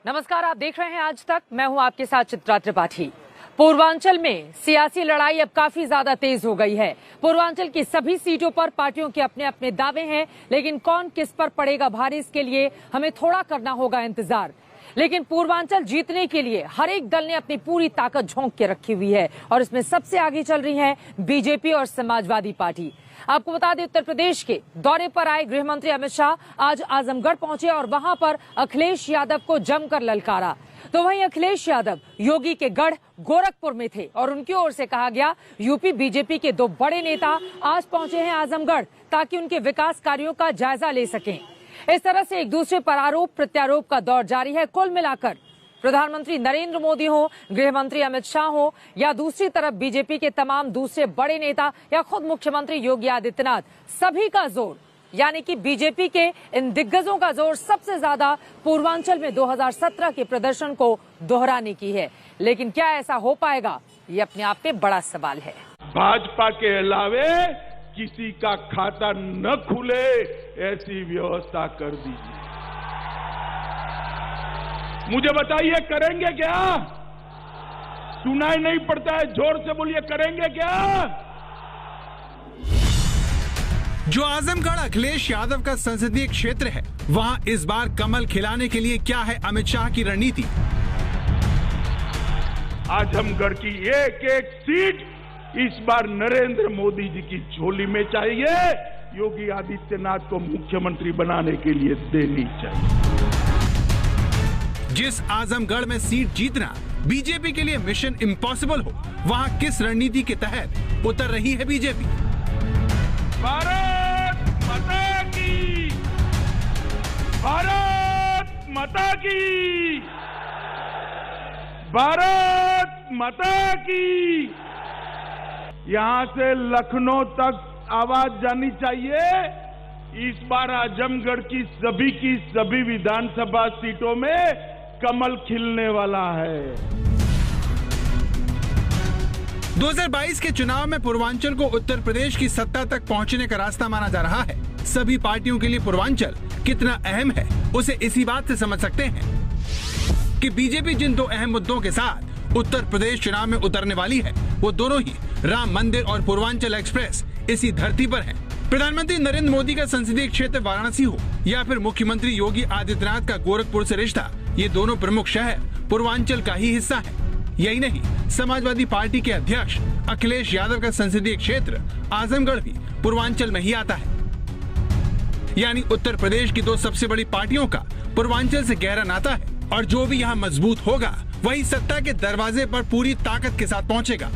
नमस्कार, आप देख रहे हैं आज तक। मैं हूं आपके साथ चित्रा त्रिपाठी। पूर्वांचल में सियासी लड़ाई अब काफी ज्यादा तेज हो गई है। पूर्वांचल की सभी सीटों पर पार्टियों के अपने अपने दावे हैं, लेकिन कौन किस पर पड़ेगा भारी, इसके लिए हमें थोड़ा करना होगा इंतजार। लेकिन पूर्वांचल जीतने के लिए हर एक दल ने अपनी पूरी ताकत झोंक के रखी हुई है और इसमें सबसे आगे चल रही है बीजेपी और समाजवादी पार्टी। आपको बता दें, उत्तर प्रदेश के दौरे पर आए गृह मंत्री अमित शाह आज आजमगढ़ पहुंचे और वहां पर अखिलेश यादव को जमकर ललकारा। तो वहीं अखिलेश यादव योगी के गढ़ गोरखपुर में थे और उनकी ओर से कहा गया यूपी बीजेपी के दो बड़े नेता आज पहुंचे हैं आजमगढ़ ताकि उनके विकास कार्यों का जायजा ले सकें। इस तरह से एक दूसरे पर आरोप प्रत्यारोप का दौर जारी है। कुल मिलाकर प्रधानमंत्री नरेंद्र मोदी हो, गृह मंत्री अमित शाह हो या दूसरी तरफ बीजेपी के तमाम दूसरे बड़े नेता या खुद मुख्यमंत्री योगी आदित्यनाथ, सभी का जोर यानी कि बीजेपी के इन दिग्गजों का जोर सबसे ज्यादा पूर्वांचल में 2017 के प्रदर्शन को दोहराने की है। लेकिन क्या ऐसा हो पाएगा, ये अपने आप में बड़ा सवाल है। भाजपा के अलावे किसी का खाता न खुले ऐसी व्यवस्था कर दीजिए। मुझे बताइए, करेंगे क्या? सुनाई नहीं पड़ता है, जोर से बोलिए, करेंगे क्या? जो आजमगढ़ अखिलेश यादव का संसदीय क्षेत्र है, वहां इस बार कमल खिलाने के लिए क्या है अमित शाह की रणनीति? आजमगढ़ की एक एक सीट इस बार नरेंद्र मोदी जी की झोली में चाहिए, योगी आदित्यनाथ को मुख्यमंत्री बनाने के लिए देनी चाहिए। जिस आजमगढ़ में सीट जीतना बीजेपी के लिए मिशन इम्पॉसिबल हो, वहां किस रणनीति के तहत उतर रही है बीजेपी? भारत माता की, भारत माता की, भारत माता की। यहां से लखनऊ तक आवाज जानी चाहिए। इस बार आजमगढ़ की सभी विधानसभा सीटों में कमल खिलने वाला है। 2022 के चुनाव में पूर्वांचल को उत्तर प्रदेश की सत्ता तक पहुंचने का रास्ता माना जा रहा है। सभी पार्टियों के लिए पूर्वांचल कितना अहम है, उसे इसी बात से समझ सकते हैं कि बीजेपी जिन दो अहम मुद्दों के साथ उत्तर प्रदेश चुनाव में उतरने वाली है, वो दोनों ही राम मंदिर और पूर्वांचल एक्सप्रेस इसी धरती पर है। प्रधानमंत्री नरेंद्र मोदी का संसदीय क्षेत्र वाराणसी हो या फिर मुख्यमंत्री योगी आदित्यनाथ का गोरखपुर से रिश्ता, ये दोनों प्रमुख शहर पूर्वांचल का ही हिस्सा है। यही नहीं, समाजवादी पार्टी के अध्यक्ष अखिलेश यादव का संसदीय क्षेत्र आजमगढ़ भी पूर्वांचल में ही आता है। यानी उत्तर प्रदेश की दो सबसे बड़ी पार्टियों का पूर्वांचल से गहरा नाता है और जो भी यहाँ मजबूत होगा वही सत्ता के दरवाजे पर पूरी ताकत के साथ पहुंचेगा।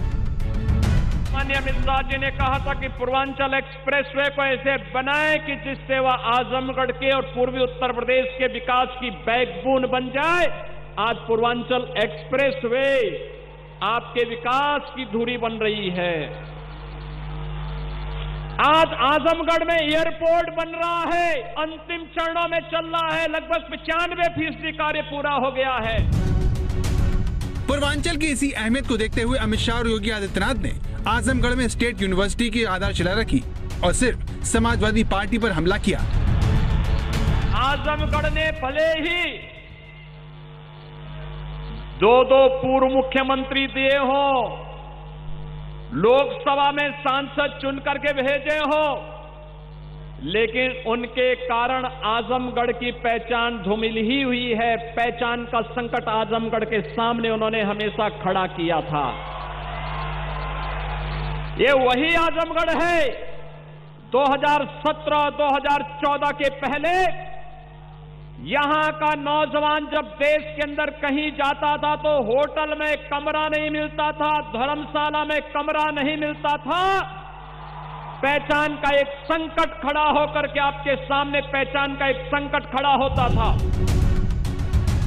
माननीय अमित शाह जी ने कहा था कि पूर्वांचल एक्सप्रेसवे को ऐसे बनाएं कि जिससे वह आजमगढ़ के और पूर्वी उत्तर प्रदेश के विकास की बैकबोन बन जाए। आज पूर्वांचल एक्सप्रेसवे आपके विकास की धुरी बन रही है। आज आजमगढ़ में एयरपोर्ट बन रहा है, अंतिम चरणों में चल रहा है, लगभग 95% कार्य पूरा हो गया है। पूर्वांचल की इसी अहमियत को देखते हुए अमित शाह और योगी आदित्यनाथ ने आजमगढ़ में स्टेट यूनिवर्सिटी की आधारशिला रखी और सिर्फ समाजवादी पार्टी पर हमला किया। आजमगढ़ ने भले ही दो पूर्व मुख्यमंत्री दिए हो, लोकसभा में सांसद चुन करके भेजे हो, लेकिन उनके कारण आजमगढ़ की पहचान धूमिल ही हुई है। पहचान का संकट आजमगढ़ के सामने उन्होंने हमेशा खड़ा किया था। ये वही आजमगढ़ है 2017-2014 के पहले यहां का नौजवान जब देश के अंदर कहीं जाता था तो होटल में कमरा नहीं मिलता था, धर्मशाला में कमरा नहीं मिलता था। पहचान का एक संकट खड़ा होकर के आपके सामने पहचान का एक संकट खड़ा होता था।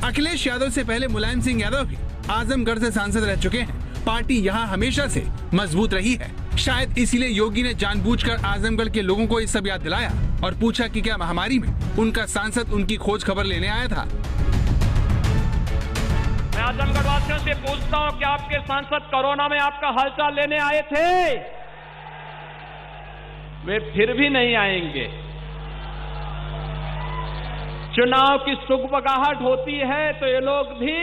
अखिलेश यादव से पहले मुलायम सिंह यादव भी आजमगढ़ से सांसद रह चुके हैं। पार्टी यहाँ हमेशा से मजबूत रही है। शायद इसीलिए योगी ने जानबूझकर आजमगढ़ के लोगों को ये सब याद दिलाया और पूछा कि क्या महामारी में उनका सांसद उनकी खोज खबर लेने आया था। मैं आजमगढ़ वासियों से पूछता हूं कि आपके सांसद कोरोना में आपका हालचाल लेने आए थे? वे फिर भी नहीं आएंगे। चुनाव की सुगबगाहट होती है तो ये लोग भी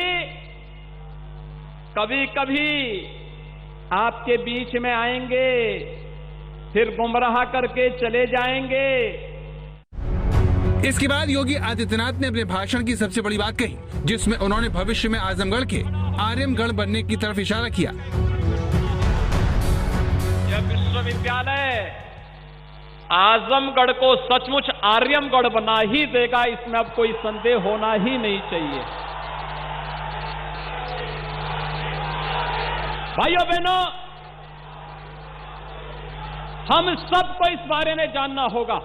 कभी कभी आपके बीच में आएंगे, फिर गुमराह करके चले जाएंगे। इसके बाद योगी आदित्यनाथ ने अपने भाषण की सबसे बड़ी बात कही, जिसमें उन्होंने भविष्य में आजमगढ़ के आर्यमगढ़ बनने की तरफ इशारा किया। यह विश्वविद्यालय आजमगढ़ को सचमुच आर्यमगढ़ बना ही देगा, इसमें अब कोई संदेह होना ही नहीं चाहिए। भाइयों बहनों, हम सबको इस बारे में जानना होगा,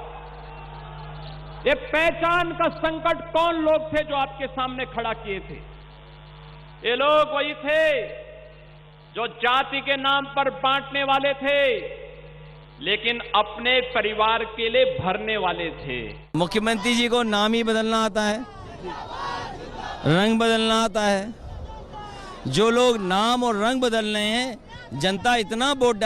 ये पहचान का संकट कौन लोग थे जो आपके सामने खड़ा किए थे। ये लोग वही थे जो जाति के नाम पर बांटने वाले थे, लेकिन अपने परिवार के लिए भरने वाले थे। मुख्यमंत्री जी को नाम ही बदलना आता है, रंग बदलना आता है। जो लोग नाम और रंग बदल रहे हैं, जनता इतना वोट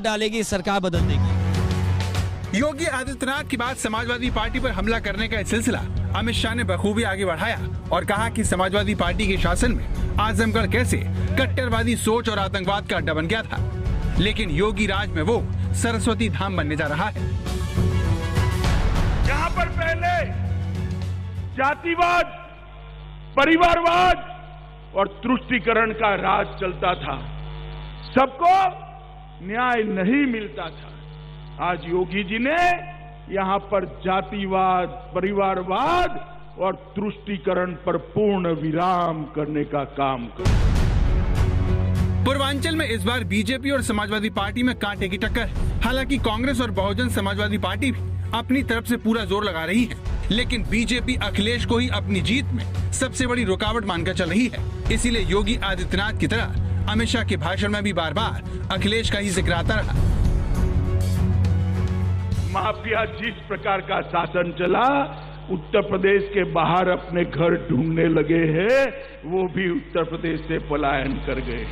डालेगी, सरकार बदल देगी। योगी आदित्यनाथ की बात समाजवादी पार्टी पर हमला करने का सिलसिला अमित शाह ने बखूबी आगे बढ़ाया और कहा कि समाजवादी पार्टी के शासन में आजमगढ़ कैसे कट्टरवादी सोच और आतंकवाद का अड्डा बन गया था, लेकिन योगी राज में वो सरस्वती धाम बनने जा रहा है। यहाँ पर पहले जातिवाद, परिवारवाद और तुष्टीकरण का राज चलता था, सबको न्याय नहीं मिलता था। आज योगी जी ने यहाँ पर जातिवाद, परिवारवाद और तुष्टीकरण पर पूर्ण विराम करने का काम किया। पूर्वांचल में इस बार बीजेपी और समाजवादी पार्टी में कांटे की टक्कर है। हालांकि कांग्रेस और बहुजन समाजवादी पार्टी भी अपनी तरफ से पूरा जोर लगा रही है, लेकिन बीजेपी अखिलेश को ही अपनी जीत में सबसे बड़ी रुकावट मानकर चल रही है। इसीलिए योगी आदित्यनाथ की तरह अमित शाह के भाषण में भी बार बार अखिलेश का ही जिक्र आता रहा। माफिया जिस प्रकार का शासन चला, उत्तर प्रदेश के बाहर अपने घर ढूंढने लगे हैं, वो भी उत्तर प्रदेश से पलायन कर गए।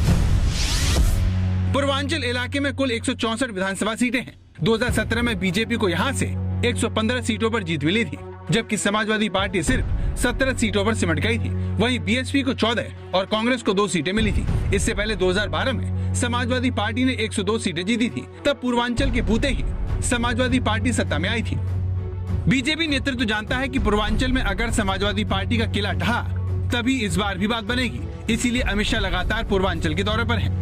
पूर्वांचल इलाके में कुल 164 विधानसभा सीटें हैं। 2017 में बीजेपी को यहां से 115 सीटों पर जीत मिली थी, जबकि समाजवादी पार्टी सिर्फ 17 सीटों पर सिमट गई थी। वहीं बीएसपी को 14 और कांग्रेस को 2 सीटें मिली थी। इससे पहले 2012 में समाजवादी पार्टी ने 102 सीटें जीती थी। तब पूर्वांचल के बूते ही समाजवादी पार्टी सत्ता में आई थी। बीजेपी नेतृत्व जानता है कि पूर्वांचल में अगर समाजवादी पार्टी का किला ढहा, तभी इस बार भी बात बनेगी। इसीलिए अमित शाह लगातार पूर्वांचल के दौरे पर हैं।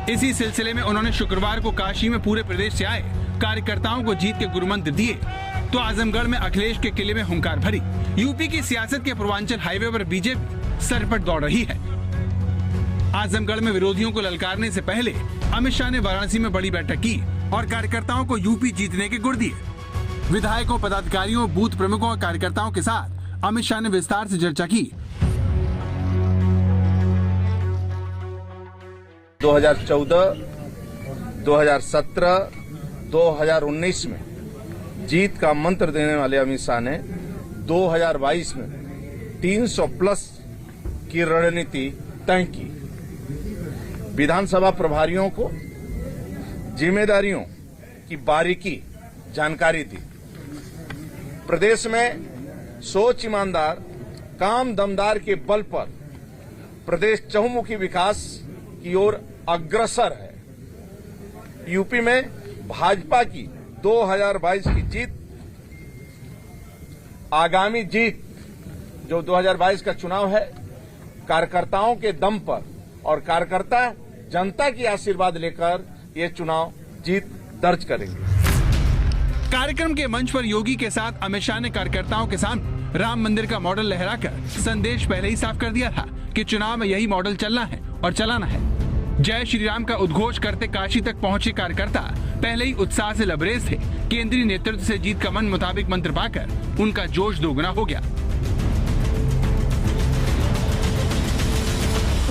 इसी सिलसिले में उन्होंने शुक्रवार को काशी में पूरे प्रदेश से आए कार्यकर्ताओं को जीत के गुरुमंत्र दिए, तो आजमगढ़ में अखिलेश के किले में हुंकार भरी। यूपी की सियासत के पूर्वांचल हाईवे पर बीजेपी सरपट दौड़ रही है। आजमगढ़ में विरोधियों को ललकारने से पहले अमित शाह ने वाराणसी में बड़ी बैठक की और कार्यकर्ताओं को यूपी जीतने के गुर दिए। विधायकों, पदाधिकारियों, बूथ प्रमुखों और कार्यकर्ताओं के साथ अमित शाह ने विस्तार से चर्चा की। 2014, 2017, 2019 में जीत का मंत्र देने वाले अमित शाह ने 2022 में 300 प्लस की रणनीति तय की। विधानसभा प्रभारियों को जिम्मेदारियों की बारीकी जानकारी दी। प्रदेश में सोच ईमानदार, काम दमदार के बल पर प्रदेश चहुमुखी विकास की ओर अग्रसर है। यूपी में भाजपा की 2022 की जीत, आगामी जीत जो 2022 का चुनाव है, कार्यकर्ताओं के दम पर और कार्यकर्ता जनता की आशीर्वाद लेकर ये चुनाव जीत दर्ज करेंगे। कार्यक्रम के मंच पर योगी के साथ अमित शाह ने कार्यकर्ताओं के सामने राम मंदिर का मॉडल लहराकर संदेश पहले ही साफ कर दिया था कि चुनाव में यही मॉडल चलना है और चलाना है। जय श्री राम का उद्घोष करते काशी तक पहुंचे कार्यकर्ता पहले ही उत्साह से लबरेज थे। केंद्रीय नेतृत्व से जीत का मन मुताबिक मंत्र पाकर उनका जोश दोगुना हो गया।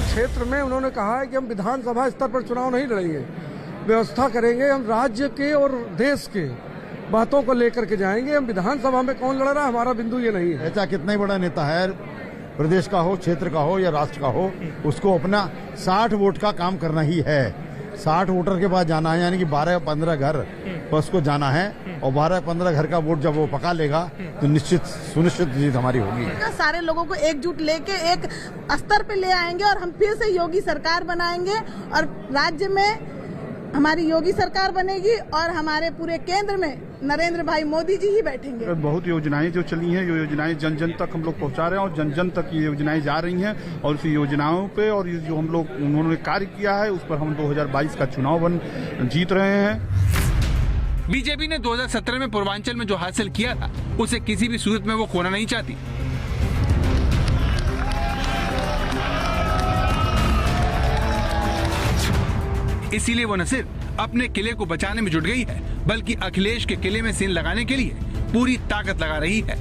क्षेत्र में उन्होंने कहा है कि हम विधानसभा स्तर पर चुनाव नहीं लड़ेंगे, व्यवस्था करेंगे, हम राज्य के और देश के बातों को लेकर के जाएंगे। हम विधानसभा में कौन लड़ रहा है, हमारा बिंदु ये नहीं है। ऐसा कितना ही बड़ा नेता है, प्रदेश का हो, क्षेत्र का हो या राष्ट्र का हो, उसको अपना 60 वोट का काम करना ही है। 60 वोटर के पास जाना है, यानी कि 12-15 घर बस को जाना है, और 12-15 घर का वोट जब वो पका लेगा तो निश्चित सुनिश्चित जीत हमारी होगी। सारे लोगों को एकजुट लेके एक स्तर पे ले आएंगे और हम फिर से योगी सरकार बनाएंगे और राज्य में हमारी योगी सरकार बनेगी और हमारे पूरे केंद्र में नरेंद्र भाई मोदी जी ही बैठेंगे। बहुत योजनाएं जो चली हैं, ये योजनाएं जन जन तक हम लोग पहुंचा रहे हैं और जन जन तक ये योजनाएं जा रही हैं, और इसी योजनाओं पे और जो हम लोग उन्होंने कार्य किया है उस पर हम 2022 का चुनाव जीत रहे हैं। बीजेपी ने 2017 में पूर्वांचल में जो हासिल किया था उसे किसी भी सूरत में वो खोना नहीं चाहती। इसीलिए वो न सिर्फ अपने किले को बचाने में जुट गई है, बल्कि अखिलेश के किले में सीन लगाने के लिए पूरी ताकत लगा रही है।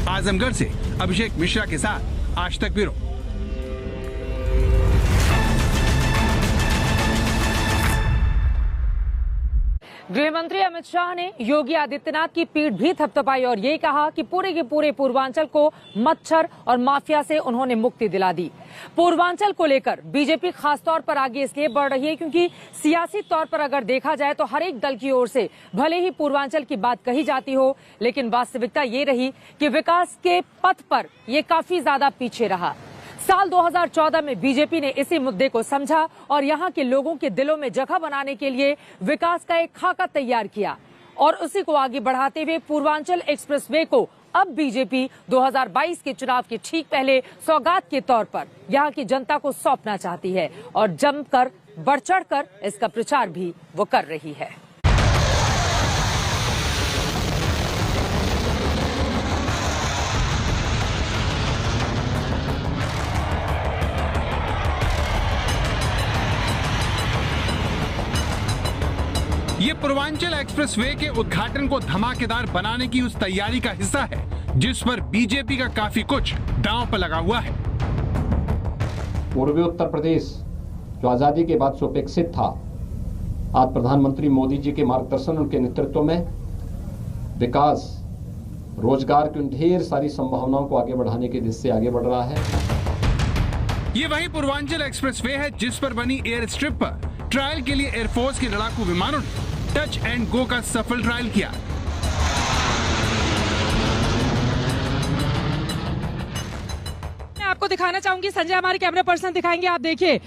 आजमगढ़ से अभिषेक मिश्रा के साथ आज तक ब्यूरो। गृह मंत्री अमित शाह ने योगी आदित्यनाथ की पीठ भी थपथपाई और ये कहा कि पूरे के पूरे पूर्वांचल को मच्छर और माफिया से उन्होंने मुक्ति दिला दी। पूर्वांचल को लेकर बीजेपी खासतौर पर आगे इसलिए बढ़ रही है क्योंकि सियासी तौर पर अगर देखा जाए तो हर एक दल की ओर से भले ही पूर्वांचल की बात कही जाती हो, लेकिन वास्तविकता ये रही कि विकास के पथ पर ये काफी ज्यादा पीछे रहा। साल 2014 में बीजेपी ने इसी मुद्दे को समझा और यहां के लोगों के दिलों में जगह बनाने के लिए विकास का एक खाका तैयार किया और उसी को आगे बढ़ाते हुए पूर्वांचल एक्सप्रेसवे को अब बीजेपी 2022 के चुनाव के ठीक पहले सौगात के तौर पर यहां की जनता को सौंपना चाहती है और जमकर बढ़ चढ़कर इसका प्रचार भी वो कर रही है। ये पूर्वांचल एक्सप्रेसवे के उद्घाटन को धमाकेदार बनाने की उस तैयारी का हिस्सा है जिस पर बीजेपी का काफी कुछ दांव पर लगा हुआ है। पूर्वी उत्तर प्रदेश जो आजादी के बाद से उपेक्षित था, आज प्रधानमंत्री मोदी जी के मार्गदर्शन, उनके नेतृत्व में विकास, रोजगार की ढेर सारी संभावनाओं को आगे बढ़ाने की दिशा से आगे बढ़ रहा है। ये वही पूर्वांचल एक्सप्रेसवे है जिस पर बनी एयर स्ट्रिप पर ट्रायल के लिए एयरफोर्स के लड़ाकू विमानों ने टच एंड गो का सफल ट्रायल किया। मैं आपको दिखाना चाहूंगी, संजय हमारे कैमरा पर्सन दिखाएंगे। आप देखिए,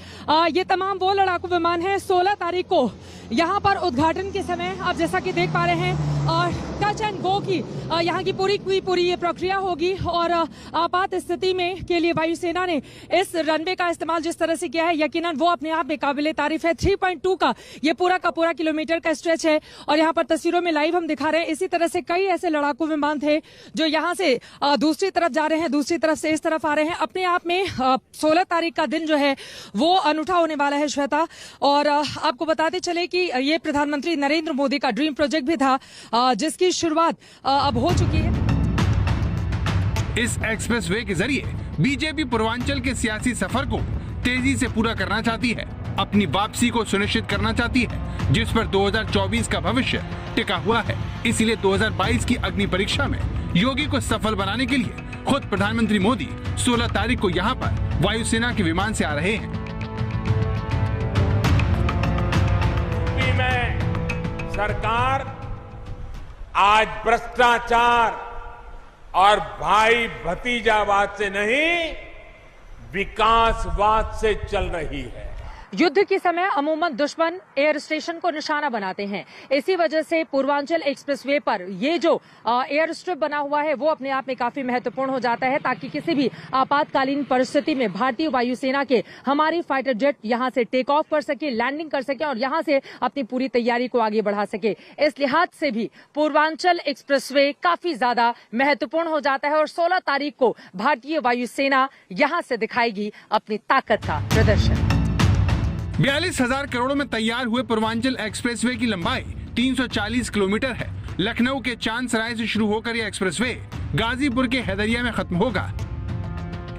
ये तमाम वो लड़ाकू विमान है। 16 तारीख को यहाँ पर उद्घाटन के समय आप जैसा कि देख पा रहे हैं टच एंड गो की यहाँ की पूरी ये प्रक्रिया होगी और आपात स्थिति में के लिए वायुसेना ने इस रनवे का इस्तेमाल जिस तरह से किया है, यकीनन वो अपने आप में काबिले तारीफ है। 3.2 का ये पूरा किलोमीटर का स्ट्रेच है और यहाँ पर तस्वीरों में लाइव हम दिखा रहे हैं। इसी तरह से कई ऐसे लड़ाकू विमान थे जो यहाँ से दूसरी तरफ जा रहे हैं, दूसरी तरफ से इस तरफ आ रहे हैं। अपने आप में 16 तारीख का दिन जो है वो अनूठा होने वाला है श्वेता। और आपको बताते चले कि ये प्रधानमंत्री नरेंद्र मोदी का ड्रीम प्रोजेक्ट भी था जिसकी शुरुआत अब हो चुकी है। इस एक्सप्रेसवे के जरिए बीजेपी पूर्वांचल के सियासी सफर को तेजी से पूरा करना चाहती है, अपनी वापसी को सुनिश्चित करना चाहती है जिस पर 2024 का भविष्य टिका हुआ है। इसीलिए 2022 की अग्नि परीक्षा में योगी को सफल बनाने के लिए खुद प्रधानमंत्री मोदी 16 तारीख को यहाँ पर वायुसेना के विमान से आ रहे हैं। में सरकार आज भ्रष्टाचार और भाई भतीजावाद से नहीं, विकासवाद से चल रही है। युद्ध के समय अमूमन दुश्मन एयर स्टेशन को निशाना बनाते हैं। इसी वजह से पूर्वांचल एक्सप्रेसवे पर ये जो एयर स्ट्रिप बना हुआ है वो अपने आप में काफी महत्वपूर्ण हो जाता है ताकि किसी भी आपातकालीन परिस्थिति में भारतीय वायुसेना के हमारी फाइटर जेट यहां से टेक ऑफ कर सके, लैंडिंग कर सके और यहां से अपनी पूरी तैयारी को आगे बढ़ा सके। इस लिहाज से भी पूर्वांचल एक्सप्रेसवे काफी ज्यादा महत्वपूर्ण हो जाता है और 16 तारीख को भारतीय वायुसेना यहां से दिखाएगी अपनी ताकत का प्रदर्शन। 42,000 करोड़ में तैयार हुए पूर्वांचल एक्सप्रेसवे की लंबाई 340 किलोमीटर है। लखनऊ के चांदसराय से शुरू होकर यह एक्सप्रेसवे गाजीपुर के हैदरिया में खत्म होगा।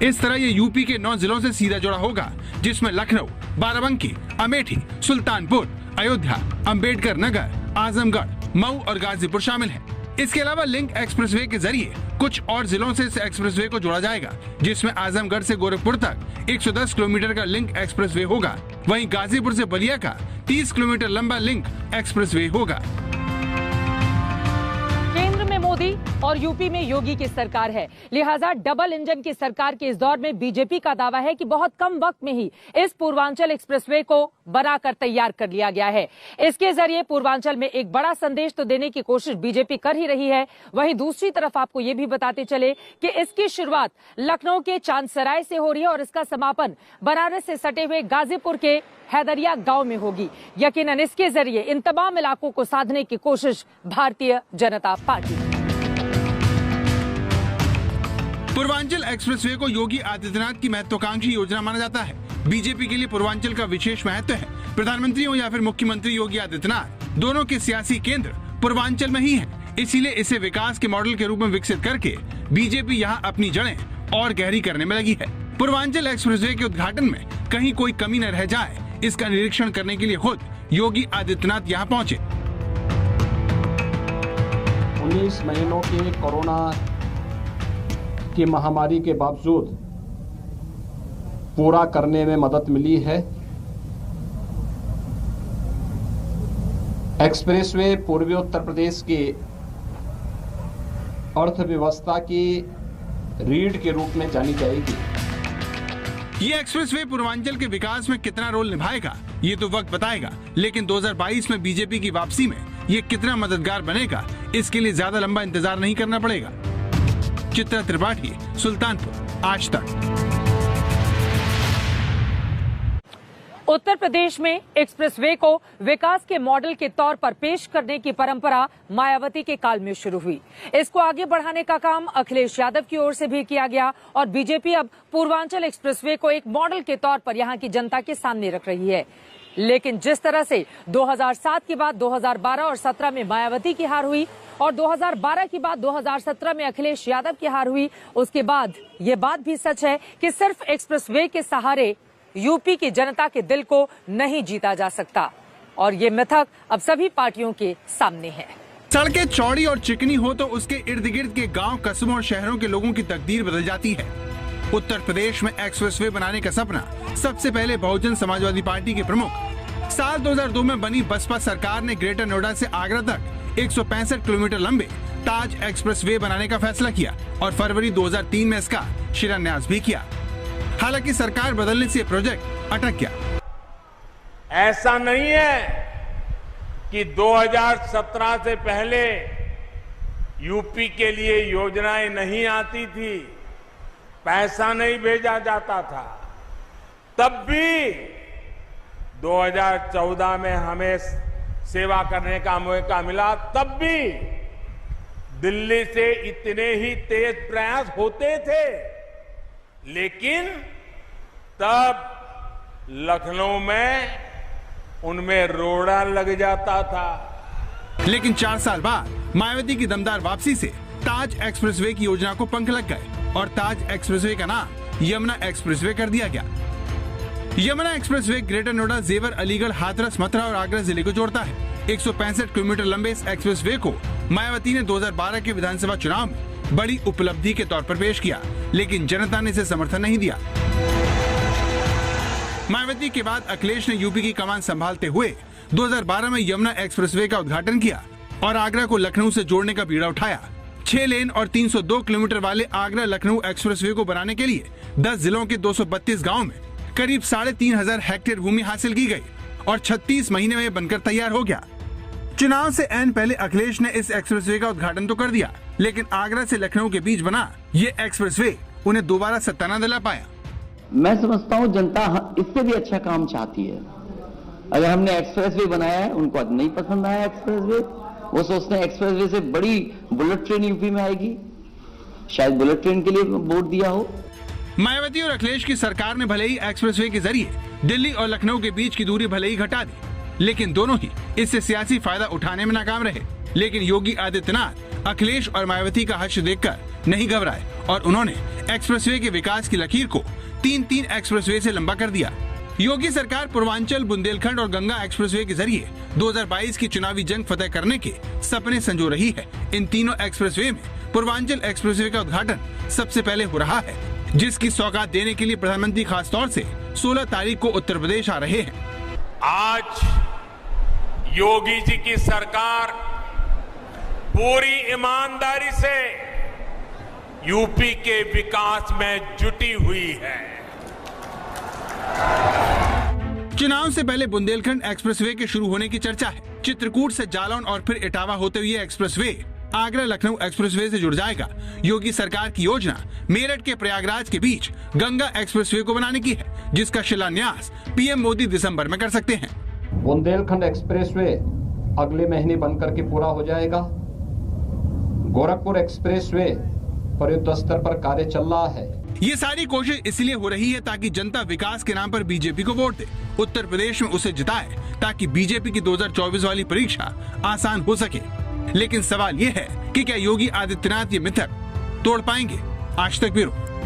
इस तरह ये यूपी के 9 जिलों से सीधा जुड़ा होगा जिसमें लखनऊ, बाराबंकी, अमेठी, सुल्तानपुर, अयोध्या, अंबेडकर नगर, आजमगढ़, मऊ और गाजीपुर शामिल हैं। इसके अलावा लिंक एक्सप्रेसवे के जरिए कुछ और जिलों से इस एक्सप्रेसवे को जोड़ा जाएगा जिसमें आजमगढ़ से गोरखपुर तक 110 किलोमीटर का लिंक एक्सप्रेसवे होगा। वहीं गाजीपुर से बलिया का 30 किलोमीटर लंबा लिंक एक्सप्रेसवे होगा। केंद्र में मोदी और यूपी में योगी की सरकार है, लिहाजा डबल इंजन की सरकार के इस दौर में बीजेपी का दावा है कि बहुत कम वक्त में ही इस पूर्वांचल एक्सप्रेसवे को बनाकर तैयार कर लिया गया है। इसके जरिए पूर्वांचल में एक बड़ा संदेश तो देने की कोशिश बीजेपी कर ही रही है। वहीं दूसरी तरफ आपको ये भी बताते चले कि इसकी शुरुआत लखनऊ के चांदसराय से हो रही है और इसका समापन बनारस से सटे हुए गाजीपुर के हैदरिया गांव में होगी। यकीनन इसके जरिए इन तमाम इलाकों को साधने की कोशिश भारतीय जनता पार्टी। पूर्वांचल एक्सप्रेसवे को योगी आदित्यनाथ की महत्वाकांक्षी योजना माना जाता है। बीजेपी के लिए पूर्वांचल का विशेष महत्व है। प्रधानमंत्री हो या फिर मुख्यमंत्री योगी आदित्यनाथ, दोनों के सियासी केंद्र पूर्वांचल में ही हैं। इसीलिए इसे विकास के मॉडल के रूप में विकसित करके बीजेपी यहाँ अपनी जड़ें और गहरी करने में लगी है। पूर्वांचल एक्सप्रेसवे के उद्घाटन में कहीं कोई कमी न रह जाए, इसका निरीक्षण करने के लिए खुद योगी आदित्यनाथ यहाँ पहुँचे। 19 महीनों के कोरोना की महामारी के बावजूद पूरा करने में मदद मिली है। एक्सप्रेसवे पूर्वी उत्तर प्रदेश की अर्थव्यवस्था की रीढ़ के रूप में जानी जाएगी। ये एक्सप्रेसवे पूर्वांचल के विकास में कितना रोल निभाएगा, ये तो वक्त बताएगा। लेकिन 2022 में बीजेपी की वापसी में ये कितना मददगार बनेगा, इसके लिए ज्यादा लंबा इंतजार नहीं करना पड़ेगा। चित्रा त्रिपाठी, सुल्तानपुर, आज तक। उत्तर प्रदेश में एक्सप्रेसवे को विकास के मॉडल के तौर पर पेश करने की परंपरा मायावती के काल में शुरू हुई। इसको आगे बढ़ाने का काम अखिलेश यादव की ओर से भी किया गया और बीजेपी अब पूर्वांचल एक्सप्रेसवे को एक मॉडल के तौर पर यहां की जनता के सामने रख रही है। लेकिन जिस तरह से 2007 के बाद 2012 और 17 में मायावती की हार हुई और 2012 के बाद 2017 में अखिलेश यादव की हार हुई, उसके बाद ये बात भी सच है कि सिर्फ एक्सप्रेसवे के सहारे यूपी की जनता के दिल को नहीं जीता जा सकता और ये मिथक अब सभी पार्टियों के सामने है। सड़कें चौड़ी और चिकनी हो तो उसके इर्द गिर्द के गांव, कस्बों और शहरों के लोगों की तकदीर बदल जाती है। उत्तर प्रदेश में एक्सप्रेसवे बनाने का सपना सबसे पहले बहुजन समाजवादी पार्टी के प्रमुख साल 2002 में बनी बसपा सरकार ने ग्रेटर नोएडा से आगरा तक 165 किलोमीटर लंबे ताज एक्सप्रेसवे बनाने का फैसला किया और फरवरी 2003 में इसका शिलान्यास भी किया। हालांकि सरकार बदलने से प्रोजेक्ट अटक गया। ऐसा नहीं है कि 2017 से पहले यूपी के लिए योजनाएं नहीं आती थी, पैसा नहीं भेजा जाता था। तब भी 2014 में हमें सेवा करने का मौका मिला, तब भी दिल्ली से इतने ही तेज प्रयास होते थे, लेकिन तब लखनऊ में उनमें रोड़ा लग जाता था। लेकिन 4 साल बाद मायावती की दमदार वापसी से ताज एक्सप्रेसवे की योजना को पंख लग गए और ताज एक्सप्रेसवे का नाम यमुना एक्सप्रेसवे कर दिया गया। यमुना एक्सप्रेसवे ग्रेटर नोएडा, जेवर, अलीगढ़, हाथरस, मथुरा और आगरा जिले को जोड़ता है। 165 किलोमीटर लंबे इस एक्सप्रेसवे को मायावती ने 2012 के विधानसभा चुनाव में बड़ी उपलब्धि के तौर पर पेश किया, लेकिन जनता ने इसे समर्थन नहीं दिया। मायावती के बाद अखिलेश ने यूपी की कमान संभालते हुए 2012 में यमुना एक्सप्रेसवे का उद्घाटन किया और आगरा को लखनऊ से जोड़ने का बीड़ा उठाया। 6 लेन और 302 किलोमीटर वाले आगरा लखनऊ एक्सप्रेसवे को बनाने के लिए 10 जिलों के 232 गाँव में करीब 3,500 हेक्टेयर भूमि हासिल की गई और 36 महीने में बनकर तैयार हो गया। चुनाव से ऐन पहले अखिलेश ने इस एक्सप्रेसवे का उद्घाटन तो कर दिया, लेकिन आगरा से लखनऊ के बीच बना ये एक्सप्रेसवे उन्हें दोबारा सत्ता न दिला पाया। मैं समझता हूँ जनता इससे भी अच्छा काम चाहती है। अगर हमने एक्सप्रेसवे बनाया है, उनको नहीं पसंद आया एक्सप्रेसवे, वो सोचते हैं एक्सप्रेसवे से बड़ी बुलेट ट्रेन यूपी में आएगी, शायद बुलेट ट्रेन के लिए वोट दिया हो। मायावती और अखिलेश की सरकार ने भले ही एक्सप्रेसवे के जरिए दिल्ली और लखनऊ के बीच की दूरी भले ही घटा दी, लेकिन दोनों ही इससे सियासी फायदा उठाने में नाकाम रहे। लेकिन योगी आदित्यनाथ अखिलेश और मायावती का हश्र देखकर नहीं घबराए और उन्होंने एक्सप्रेसवे के विकास की लकीर को 3 एक्सप्रेसवे से लंबा कर दिया। योगी सरकार पूर्वांचल, बुंदेलखंड और गंगा एक्सप्रेसवे के जरिए 2022 की चुनावी जंग फतह करने के सपने संजो रही है। इन तीनों एक्सप्रेसवे में पूर्वांचल एक्सप्रेसवे का उद्घाटन सबसे पहले हो रहा है। जिसकी सौगात देने के लिए प्रधानमंत्री खास तौर से 16 तारीख को उत्तर प्रदेश आ रहे हैं। आज योगी जी की सरकार पूरी ईमानदारी से यूपी के विकास में जुटी हुई है। चुनाव से पहले बुंदेलखंड एक्सप्रेसवे के शुरू होने की चर्चा है। चित्रकूट से जालौन और फिर इटावा होते हुए एक्सप्रेसवे आगरा लखनऊ एक्सप्रेसवे से जुड़ जाएगा। योगी सरकार की योजना मेरठ के प्रयागराज के बीच गंगा एक्सप्रेसवे को बनाने की है, जिसका शिलान्यास पीएम मोदी दिसंबर में कर सकते हैं। बुंदेलखंड एक्सप्रेसवे अगले महीने बनकर के पूरा हो जाएगा। गोरखपुर एक्सप्रेसवे पर युद्ध स्तर पर कार्य चल रहा है। ये सारी कोशिश इसलिए हो रही है ताकि जनता विकास के नाम पर बीजेपी को वोट दे, उत्तर प्रदेश में उसे जिताए, ताकि बीजेपी की 2024 वाली परीक्षा आसान हो सके। लेकिन सवाल ये है कि क्या योगी आदित्यनाथ ये मिथक तोड़ पाएंगे? आज तक ब्यूरो।